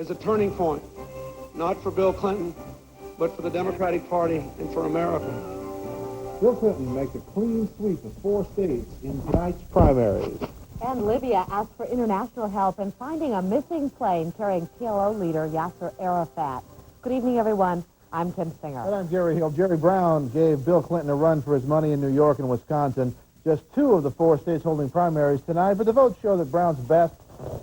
as a turning point, not for Bill Clinton, but for the Democratic Party and for America. Bill Clinton makes a clean sweep of 4 states in tonight's primaries. And Libya asked for international help in finding a missing plane carrying PLO leader Yasser Arafat. Good evening, everyone. I'm Tim Singer. And I'm Jerry Hill. Jerry Brown gave Bill Clinton a run for his money in New York and Wisconsin. Just 2 of the 4 states holding primaries tonight, but the votes show that Brown's best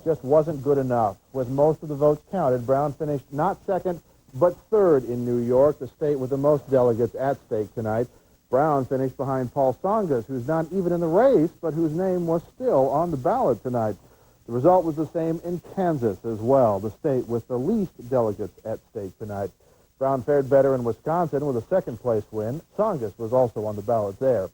just wasn't good enough. With most of the votes counted, Brown finished not second, but third in New York, the state with the most delegates at stake tonight. Brown finished behind Paul Tsongas, who's not even in the race, but whose name was still on the ballot tonight. The result was the same in Kansas as well, the state with the least delegates at stake tonight. Brown fared better in Wisconsin with a second-place win. Tsongas was also on the ballot there.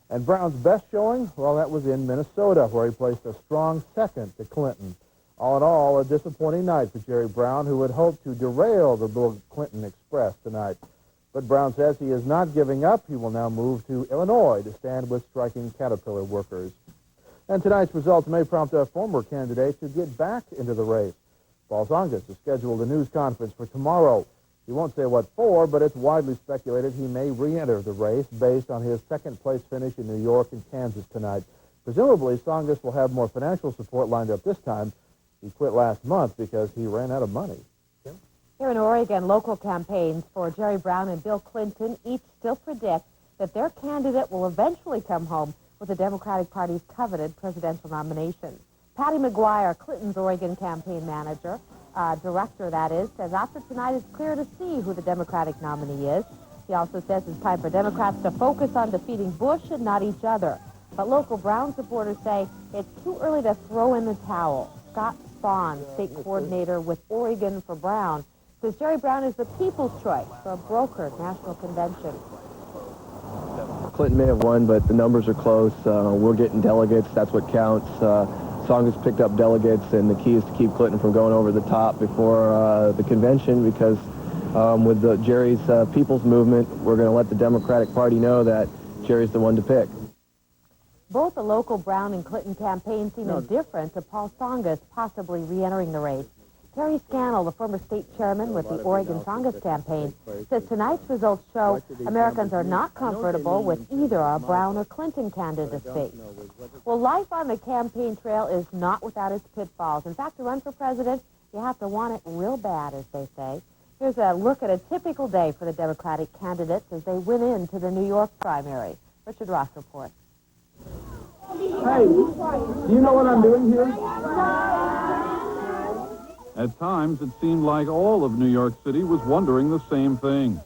And Brown's best showing, well, that was in Minnesota, where he placed a strong second to Clinton. All in all, a disappointing night for Jerry Brown, who had hoped to derail the Bill Clinton Express tonight. But Brown says he is not giving up. He will now move to Illinois to stand with striking Caterpillar workers. And tonight's results may prompt a former candidate to get back into the race. Paul Tsongas has scheduled a news conference for tomorrow. He won't say what for, but it's widely speculated he may re-enter the race based on his second-place finish in New York and Kansas tonight. Presumably, Tsongas will have more financial support lined up this time. He quit last month because he ran out of money. Here in Oregon, local campaigns for Jerry Brown and Bill Clinton each still predict that their candidate will eventually come home with the Democratic Party's coveted presidential nomination. Patty McGuire, Clinton's Oregon campaign manager, director that is, says after tonight it's clear to see who the Democratic nominee is. He also says it's time for Democrats to focus on defeating Bush and not each other. But local Brown supporters say it's too early to throw in the towel. Scott Spahn, state coordinator with Oregon for Brown, says Jerry Brown is the people's choice for a brokered national convention. Clinton may have won, but the numbers are close. We're getting delegates. That's what counts. Tsongas picked up delegates, and the key is to keep Clinton from going over the top before the convention, because with Jerry's People's Movement, we're going to let the Democratic Party know that Jerry's the one to pick. Both the local Brown and Clinton campaigns seem indifferent to Paul Tsongas possibly re-entering the race. Terry Scannell, the former state chairman with the Oregon Tsongas campaign, says tonight's results show Americans are not comfortable with either a Brown or Clinton candidacy. Well, life on the campaign trail is not without its pitfalls. In fact, to run for president, you have to want it real bad, as they say. Here's a look at a typical day for the Democratic candidates as they went into the New York primary. Richard Ross reports. Hey, do you know what I'm doing here? At times, it seemed like all of New York City was wondering the same thing.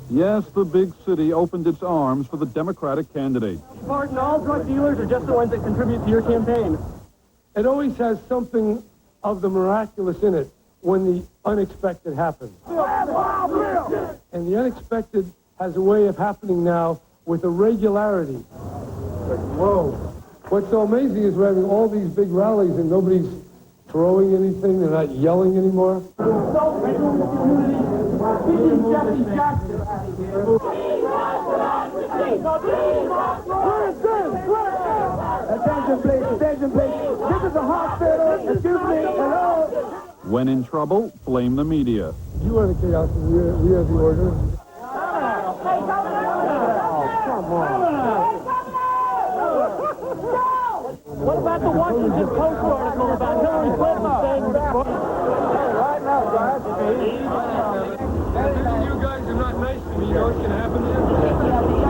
Yes, the big city opened its arms for the Democratic candidate. Martin, all drug dealers are just the ones that contribute to your campaign. It always has something of the miraculous in it when the unexpected happens. And the unexpected has a way of happening now with a regularity. Whoa. What's so amazing is we're having all these big rallies and nobody's throwing anything. They're not yelling anymore. Attention, please. Attention, please. This is a hospital. Excuse me. Hello. When in trouble, blame the media. You are the chaos and we are the order. What about the Washington Post article about Hillary Clinton staying back? Right now, guys. You guys are not nice to me. You know what's going to happen to you?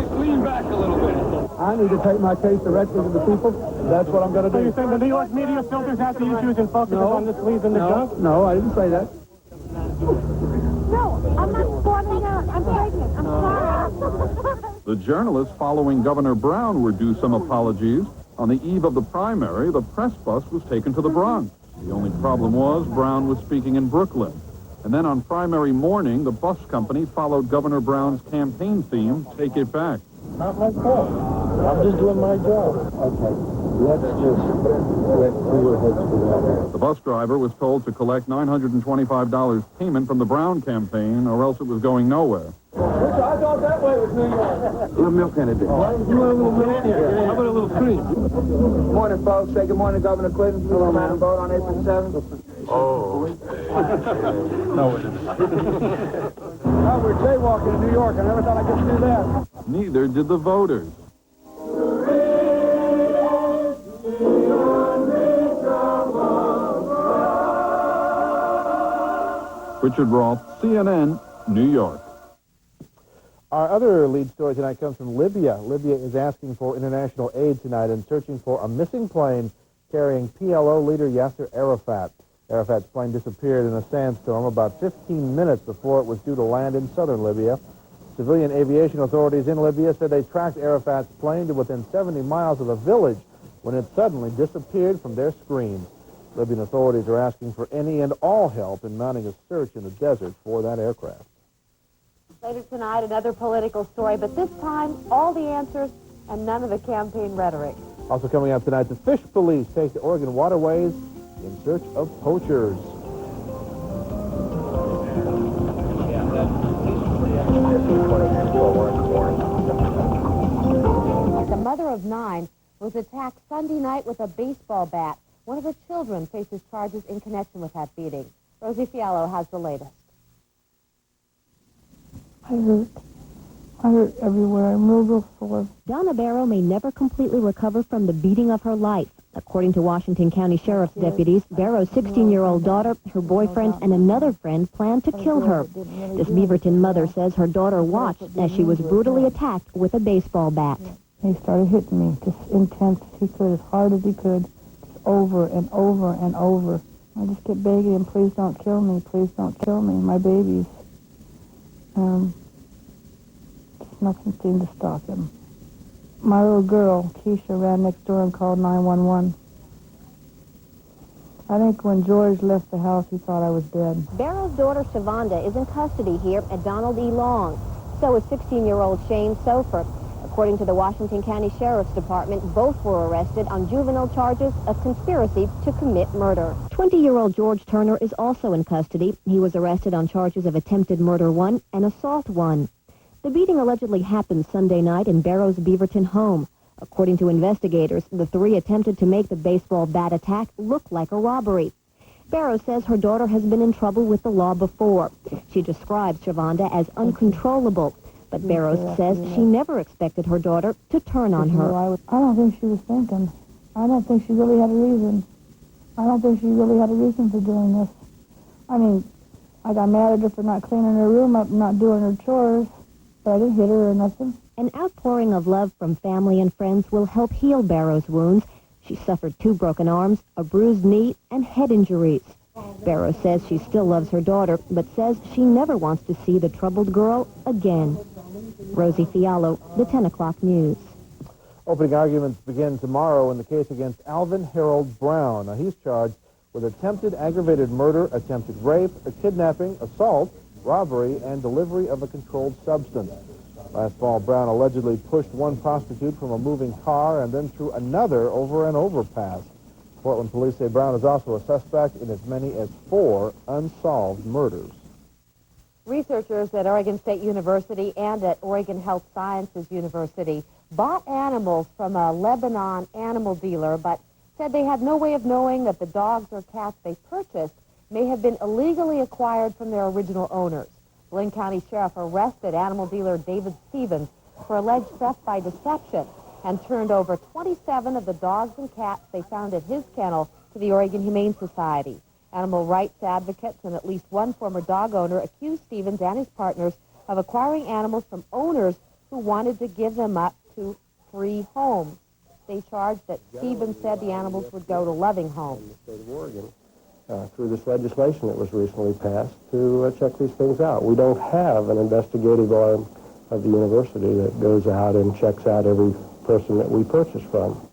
Just lean back a little bit. I need to take my case directly to the people. That's what I'm going to do. So you think the New York media filters out the issues and focuses on the sleaze and the junk? No, I didn't say that. No, I'm not forming out. I'm pregnant. I'm sorry. The journalists following Governor Brown were due some apologies. On the eve of the primary, the press bus was taken to the Bronx. The only problem was Brown was speaking in Brooklyn. And then on primary morning, the bus company followed Governor Brown's campaign theme, Take It Back. Not my fault. I'm just doing my job. Okay. Let's just let cooler heads for that. The bus driver was told to collect $925 payment from the Brown campaign, or else it was going nowhere. I thought out that way was New York. Little milk in it. You want a little milk? Yeah. How about a little cream? Good morning, folks. Say good morning, Governor Clinton. Hello, man. Vote on April 7th. Oh. No, it isn't. Oh, we're jaywalking in New York. I never thought I'd get to do that. Neither did the voters. Richard Roth, CNN, New York. Our other lead story tonight comes from Libya. Libya is asking for international aid tonight and searching for a missing plane carrying PLO leader Yasser Arafat. Arafat's plane disappeared in a sandstorm about 15 minutes before it was due to land in southern Libya. Civilian aviation authorities in Libya said they tracked Arafat's plane to within 70 miles of a village when it suddenly disappeared from their screens. Libyan authorities are asking for any and all help in mounting a search in the desert for that aircraft. Later tonight, another political story, but this time, all the answers and none of the campaign rhetoric. Also coming up tonight, the fish police take to Oregon waterways in search of poachers. The mother of 9 was attacked Sunday night with a baseball bat. One of her children faces charges in connection with that beating. Rosie Fiallo has the latest. I hurt everywhere. I'm real sore. Donna Barrow may never completely recover from the beating of her life. According to Washington County Sheriff's deputies, Barrow's 16-year-old daughter, her boyfriend, and another friend planned to kill her. This Beaverton mother says her daughter watched as she was brutally attacked with a baseball bat. He started hitting me just intense as he could, as hard as he could, just over and over and over. I just kept begging him, please don't kill me, please don't kill me, my babies. Just nothing seemed to stop him. My little girl, Keisha, ran next door and called 911. I think when George left the house, he thought I was dead. Barrow's daughter, Shavonda, is in custody here at Donald E. Long. So is 16-year-old Shane Sofer. According to the Washington County Sheriff's Department, both were arrested on juvenile charges of conspiracy to commit murder. 20-year-old George Turner is also in custody. He was arrested on charges of attempted murder 1 and assault 1. The beating allegedly happened Sunday night in Barrow's Beaverton home. According to investigators, the 3 attempted to make the baseball bat attack look like a robbery. Barrow says her daughter has been in trouble with the law before. She describes Shavonda as uncontrollable, but Barrow says she never expected her daughter to turn on her. I don't think she was thinking. I don't think she really had a reason. I don't think she really had a reason for doing this. I mean, I got mad at her for not cleaning her room up and not doing her chores. But I didn't hit her or nothing. An outpouring of love from family and friends will help heal Barrow's wounds. She suffered 2 broken arms, a bruised knee, and head injuries. Barrow says she still loves her daughter, but says she never wants to see the troubled girl again. Rosie Fiallo, the 10 o'clock news. Opening arguments begin tomorrow in the case against Alvin Harold Brown. Now, he's charged with attempted aggravated murder, attempted rape, kidnapping, assault, robbery, and delivery of a controlled substance. Last fall, Brown allegedly pushed one prostitute from a moving car and then threw another over an overpass. Portland police say Brown is also a suspect in as many as 4 unsolved murders. Researchers at Oregon State University and at Oregon Health Sciences University bought animals from a Lebanon animal dealer, but said they had no way of knowing that the dogs or cats they purchased may have been illegally acquired from their original owners. Lynn County Sheriff arrested animal dealer David Stevens for alleged theft by deception and turned over 27 of the dogs and cats they found at his kennel to the Oregon Humane Society. Animal rights advocates and at least one former dog owner accused Stevens and his partners of acquiring animals from owners who wanted to give them up to free homes. They charged that Stevens said the animals would go to loving homes. In the state of Oregon, through this legislation that was recently passed, to check these things out. We don't have an investigative arm of the university that goes out and checks out every person that we purchase from.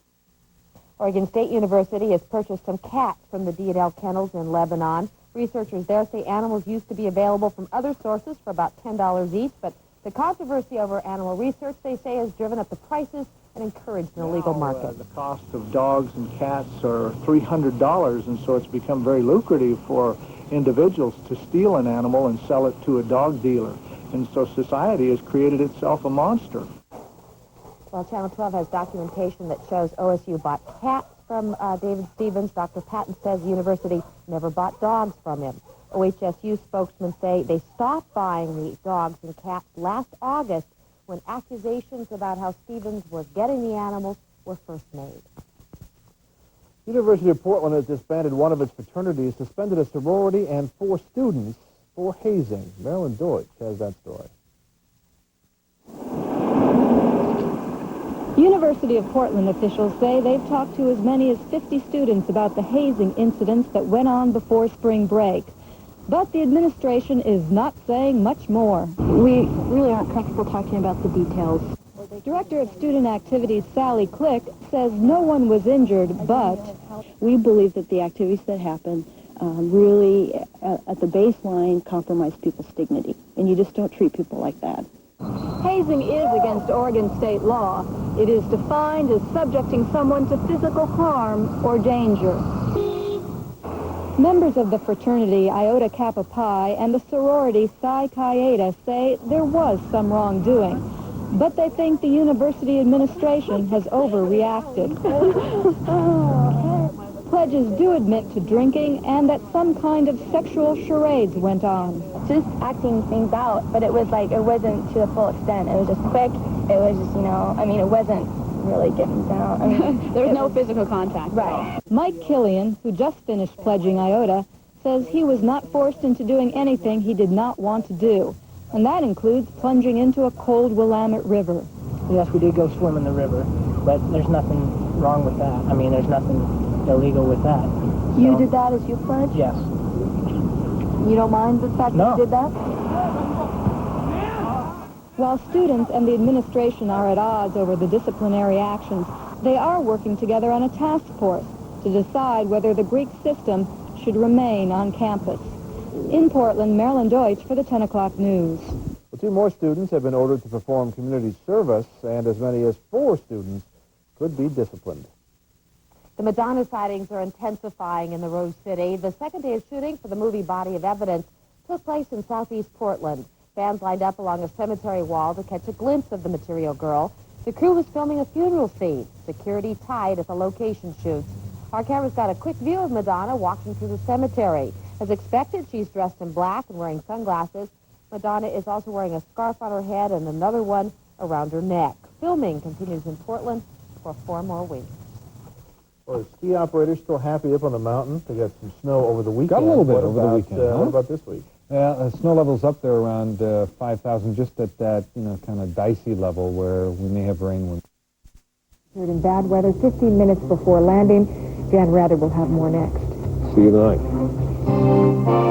Oregon State University has purchased some cats from the D&L kennels in Lebanon. Researchers there say animals used to be available from other sources for about $10 each, but the controversy over animal research, they say, has driven up the prices and encouraged an illegal market. The cost of dogs and cats are $300, and so it's become very lucrative for individuals to steal an animal and sell it to a dog dealer. and so society has created itself a monster. Well, Channel 12 has documentation that shows OSU bought cats from David Stevens. Dr. Patton says the university never bought dogs from him. OHSU spokesmen say they stopped buying the dogs and cats last August when accusations about how Stevens was getting the animals were first made. University of Portland has disbanded one of its fraternities, suspended a sorority, and 4 students for hazing. Marilyn Deutsch has that story. University of Portland officials say they've talked to as many as 50 students about the hazing incidents that went on before spring break. But the administration is not saying much more. We really aren't comfortable talking about the details. Director of Student Activities Sally Click says no one was injured, but We believe that the activities that happened really, at the baseline, compromise people's dignity. And you just don't treat people like that. hazing is against Oregon state law. It is defined as subjecting someone to physical harm or danger. Members of the fraternity Iota Kappa Pi and the sorority Psi Chi Eta say there was some wrongdoing, but they think the university administration has overreacted. Pledges do admit to drinking and that some kind of sexual charades went on. Just acting things out, but it was like, it wasn't to the full extent. It was just quick. It was just, it wasn't really getting down. I mean, There was no physical contact. right. Mike Killian, who just finished pledging Iota, says he was not forced into doing anything he did not want to do. And that includes plunging into a cold Willamette River. Yes, we did go swim in the river, but there's nothing wrong with that. I mean, there's nothing illegal with that. You did that as you pledged? Yes. You don't mind the fact that you did that? While students and the administration are at odds over the disciplinary actions, they are working together on a task force to decide whether the Greek system should remain on campus. In Portland, Marilyn Deutsch for the 10 o'clock news. Well, 2 more students have been ordered to perform community service, and as many as 4 students could be disciplined. The Madonna sightings are intensifying in the Rose City. The second day of shooting for the movie Body of Evidence took place in southeast Portland. Fans lined up along a cemetery wall to catch a glimpse of the Material Girl. The crew was filming a funeral scene. Security tight at the location shoots. Our camera's got a quick view of Madonna walking through the cemetery. As expected, she's dressed in black and wearing sunglasses. Madonna is also wearing a scarf on her head and another one around her neck. Filming continues in Portland for 4 more weeks. Well, the ski operators still happy up on the mountain. They got some snow over the weekend. Got a little bit over the weekend. What about this week? Yeah, snow level's up there around 5,000, just at that, kind of dicey level where we may have rain. In bad weather, 15 minutes before landing. Dan Rather will have more next. See you tonight.